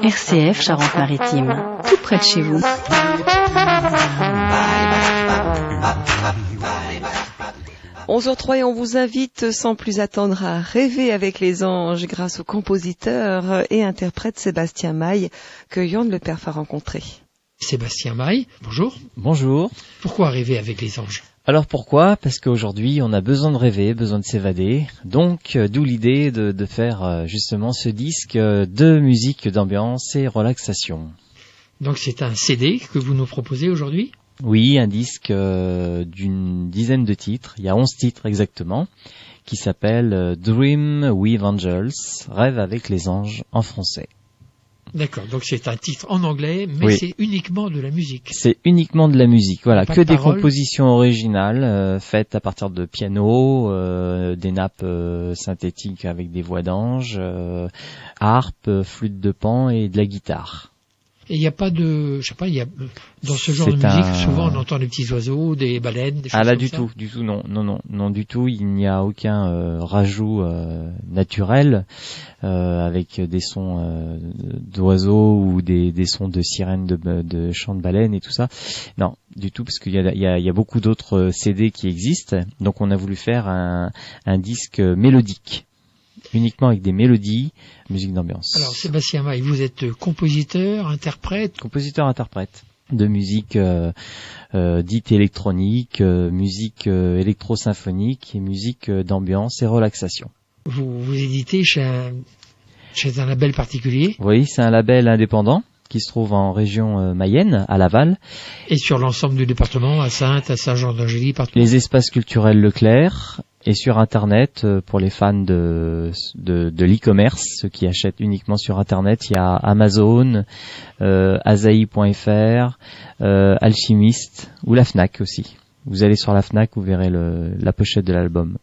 RCF Charente-Maritime, tout près de chez vous. 11h03 et on vous invite sans plus attendre à rêver avec les anges grâce au compositeur et interprète Sébastien Maille que Yann Le Perf a rencontré. Sébastien Maille, bonjour. Bonjour. Pourquoi rêver avec les anges ? Alors pourquoi ? Parce qu'aujourd'hui on a besoin de rêver, besoin de s'évader. Donc d'où l'idée de faire justement ce disque de musique d'ambiance et relaxation. Donc c'est un CD que vous nous proposez aujourd'hui ? Oui, un disque d'une dizaine de titres. Il y a 11 titres exactement, qui s'appelle Dream with Angels, Rêve avec les anges en français. D'accord, donc c'est un titre en anglais, mais oui. C'est uniquement de la musique. C'est uniquement de la musique, voilà, pas que de des paroles. Compositions originales faites à partir de piano, des nappes synthétiques avec des voix d'ange, harpe, flûte de pan et de la guitare. Et il n'y a pas de, je sais pas, il y a dans ce genre de musique souvent on entend des petits oiseaux, des baleines, des choses là comme du ça. tout, non du tout. Il n'y a aucun rajout naturel avec des sons d'oiseaux ou des sons de sirènes, de chants de baleines et tout ça. Non, du tout, parce qu'il y a beaucoup d'autres CD qui existent. Donc on a voulu faire un disque mélodique. Uniquement avec des mélodies, musique d'ambiance. Alors Sébastien Maille, vous êtes compositeur, interprète de musique dite électronique, musique électro-symphonique et musique d'ambiance et relaxation. Vous éditez chez un label particulier ? Oui, c'est un label indépendant qui se trouve en région Mayenne, à Laval. Et sur l'ensemble du département, à Saintes, à Saint-Jean-d'Angély, partout. Les espaces culturels Leclerc. Et sur Internet, pour les fans de l'e-commerce, ceux qui achètent uniquement sur Internet, il y a Amazon, Asahi.fr, Alchimiste ou la Fnac aussi. Vous allez sur la Fnac, vous verrez la pochette de l'album.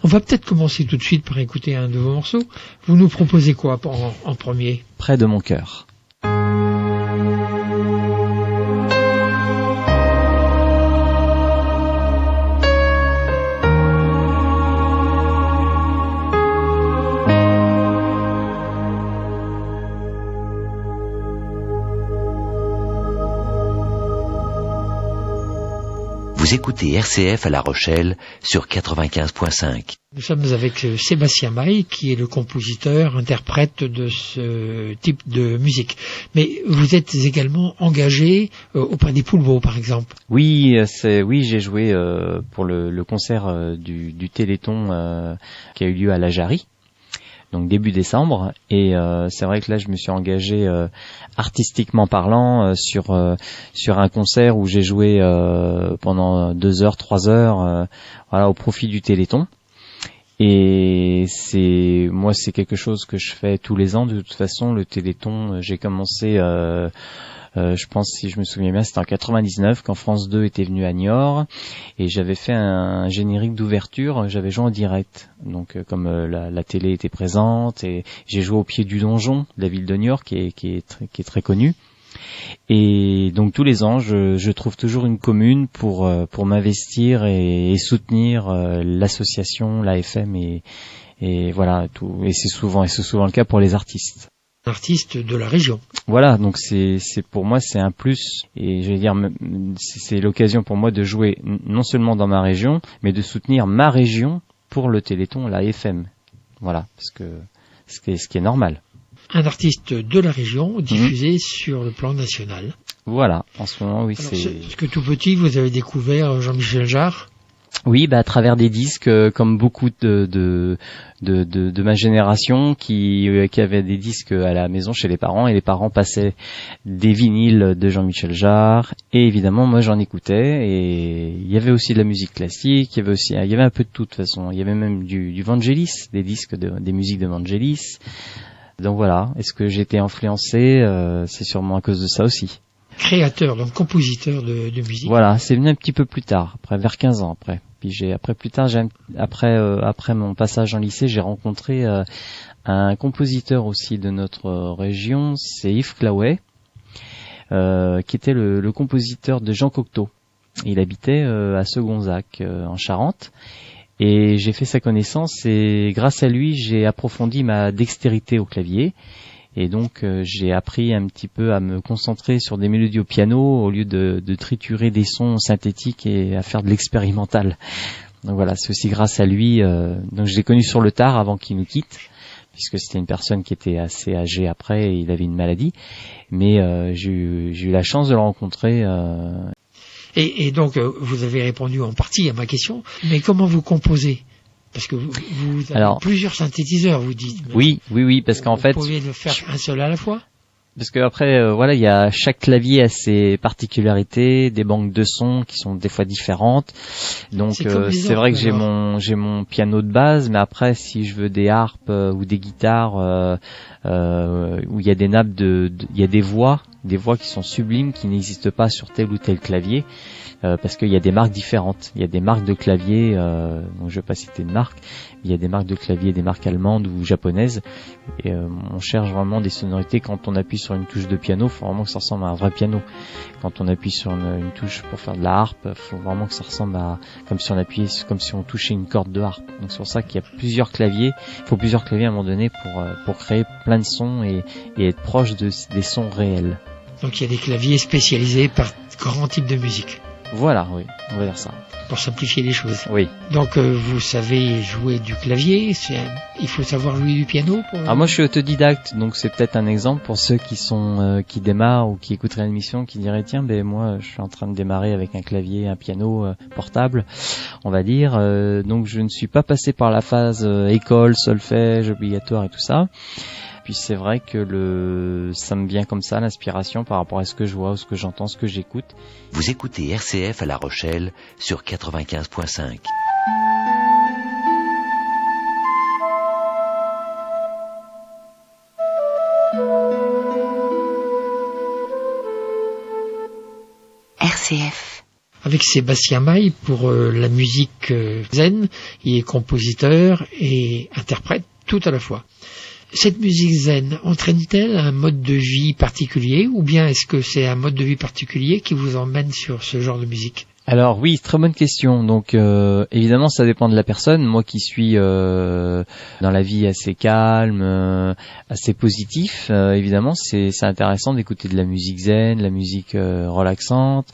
On va peut-être commencer tout de suite par écouter un de vos morceaux. Vous nous proposez quoi en premier ? Près de mon cœur. Vous écoutez RCF à La Rochelle sur 95.5. Nous sommes avec Sébastien Maille, qui est le compositeur, interprète de ce type de musique. Mais vous êtes également engagé auprès des Poulbeaux, par exemple. Oui, j'ai joué pour le concert du Téléthon qui a eu lieu à la Jarry. Donc début décembre, et c'est vrai que là je me suis engagé artistiquement parlant sur un concert où j'ai joué pendant 2 heures, 3 heures au profit du Téléthon. Et c'est quelque chose que je fais tous les ans. De toute façon, le Téléthon, j'ai commencé je pense, si je me souviens bien, c'était en 99 quand France 2 était venu à Niort, et j'avais fait un générique d'ouverture, j'avais joué en direct. Donc comme la télé était présente, et j'ai joué au pied du donjon de la ville de Niort qui est très connu. Et donc tous les ans, je trouve toujours une commune pour m'investir et soutenir l'association, l'AFM et voilà tout. Et c'est souvent le cas pour les artistes. Artiste de la région. Voilà, donc c'est pour moi c'est un plus, et je vais dire c'est l'occasion pour moi de jouer non seulement dans ma région, mais de soutenir ma région pour le Téléthon, la FM. Voilà, parce que ce qui est normal. Un artiste de la région diffusé sur le plan national. Voilà, en ce moment oui. Alors, est-ce que tout petit vous avez découvert Jean-Michel Jarre ? Oui, à travers des disques, comme beaucoup de ma génération qui avaient des disques à la maison chez les parents, et les parents passaient des vinyles de Jean-Michel Jarre, et évidemment moi j'en écoutais, et il y avait aussi de la musique classique, il y avait un peu de tout de toute façon, il y avait même du Vangelis, des disques des musiques de Vangelis. Donc voilà, est-ce que j'ai été influencé ? C'est sûrement à cause de ça aussi. Créateur, donc compositeur de musique. Voilà, c'est venu un petit peu plus tard, vers 15 ans après. Puis après mon passage en lycée, j'ai rencontré un compositeur aussi de notre région, c'est Yves Claouet, qui était le compositeur de Jean Cocteau. Il habitait à Segonzac, en Charente. Et j'ai fait sa connaissance, et grâce à lui, j'ai approfondi ma dextérité au clavier. Et donc j'ai appris un petit peu à me concentrer sur des mélodies au piano au lieu de triturer des sons synthétiques et à faire de l'expérimental. Donc voilà, c'est aussi grâce à lui. Donc je l'ai connu sur le tard avant qu'il nous quitte, puisque c'était une personne qui était assez âgée après et il avait une maladie. Mais j'ai eu la chance de le rencontrer. Et donc, vous avez répondu en partie à ma question, mais comment vous composez? Parce que vous avez plusieurs synthétiseurs, vous dites. Oui, parce qu'en fait... Vous pouvez le faire un seul à la fois? Parce que après, voilà, il y a chaque clavier a ses particularités, des banques de sons qui sont des fois différentes. Donc c'est vrai que j'ai mon piano de base, mais après si je veux des harpes ou des guitares où il y a des nappes il y a des voix qui sont sublimes qui n'existent pas sur tel ou tel clavier. Parce qu'il y a des marques différentes. Il y a des marques de clavier, donc je vais pas citer de marque, il y a des marques de clavier, des marques allemandes ou japonaises. Et on cherche vraiment des sonorités. Quand on appuie sur une touche de piano, faut vraiment que ça ressemble à un vrai piano. Quand on appuie sur une touche pour faire de la harpe, faut vraiment que ça ressemble à comme si on touchait une corde de harpe. Donc c'est pour ça qu'il y a plusieurs claviers. Il faut plusieurs claviers à un moment donné pour créer plein de sons et être proche des sons réels. Donc il y a des claviers spécialisés par grand type de musique. Voilà, oui, on va dire ça. Pour simplifier les choses. Oui. Donc vous savez jouer du clavier, il faut savoir jouer du piano Alors moi je suis autodidacte, donc c'est peut-être un exemple pour ceux qui démarrent ou qui écouteraient l'émission, qui diraient tiens moi je suis en train de démarrer avec un clavier, un piano portable, on va dire. Donc je ne suis pas passé par la phase école, solfège obligatoire et tout ça. Puis c'est vrai que ça me vient comme ça, l'inspiration par rapport à ce que je vois, ce que j'entends, ce que j'écoute. Vous écoutez RCF à La Rochelle sur 95.5. RCF. Avec Sébastien Maille pour la musique zen, il est compositeur et interprète tout à la fois. Cette musique zen entraîne-t-elle un mode de vie particulier ou bien est-ce que c'est un mode de vie particulier qui vous emmène sur ce genre de musique? Alors oui, très bonne question. Donc évidemment ça dépend de la personne. Moi qui suis dans la vie assez calme, assez positif, évidemment c'est intéressant d'écouter de la musique zen, de la musique relaxante.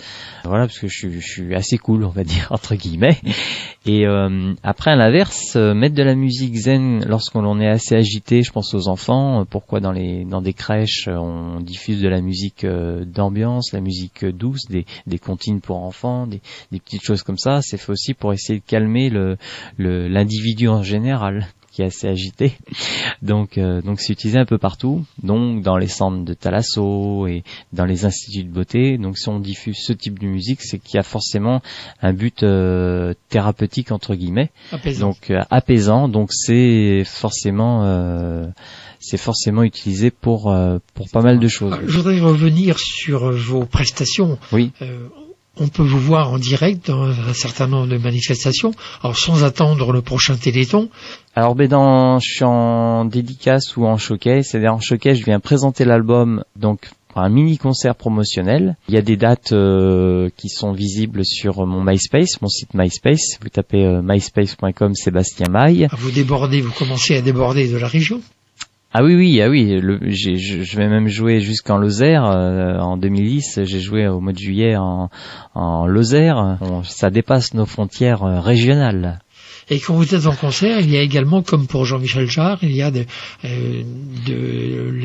Voilà, parce que je suis assez cool, on va dire entre guillemets. Et après à l'inverse, mettre de la musique zen lorsqu'on est assez agité, je pense aux enfants. Pourquoi dans des crèches on diffuse de la musique d'ambiance, la musique douce, des comptines pour enfants, des petites choses comme ça, c'est fait aussi pour essayer de calmer l'individu en général qui est assez agité. Donc c'est utilisé un peu partout, donc dans les centres de thalasso et dans les instituts de beauté. Donc si on diffuse ce type de musique, c'est qu'il y a forcément un but thérapeutique entre guillemets, apaisant. Donc apaisant. Donc c'est forcément utilisé pour pas mal de choses. Je voudrais revenir sur vos prestations. Oui. On peut vous voir en direct dans un certain nombre de manifestations, alors sans attendre le prochain Téléthon. Alors je suis en dédicace ou en showcase, c'est-à-dire en showcase je viens présenter l'album, donc un mini concert promotionnel. Il y a des dates qui sont visibles sur mon MySpace, mon site MySpace. Vous tapez myspace.com Sébastien Maille. Vous commencez à déborder de la région. Ah oui, je vais même jouer jusqu'en Lozère. En 2010, j'ai joué au mois de juillet en Lozère. Ça dépasse nos frontières régionales. Et quand vous êtes en concert, il y a également, comme pour Jean-Michel Jarre, il y a de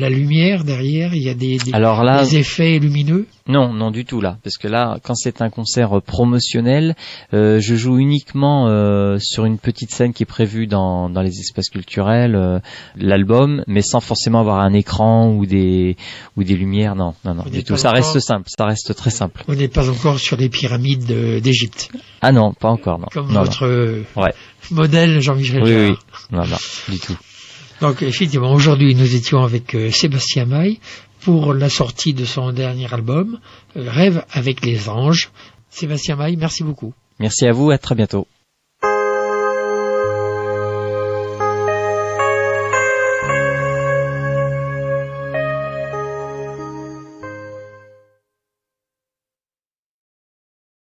la lumière derrière, il y a des effets lumineux. Non, du tout là, parce que là, quand c'est un concert promotionnel, je joue uniquement sur une petite scène qui est prévue dans les espaces culturels, l'album, mais sans forcément avoir un écran ou des lumières. Non, du tout. Ça reste simple, ça reste très simple. On n'est pas encore sur les pyramides d'Égypte. Ah non, pas encore, non. Comme votre modèle Jean-Michel Jarre. Oui, non, du tout. Donc effectivement, aujourd'hui nous étions avec Sébastien Maille pour la sortie de son dernier album, Rêve avec les anges. Sébastien Maille, merci beaucoup. Merci à vous, à très bientôt.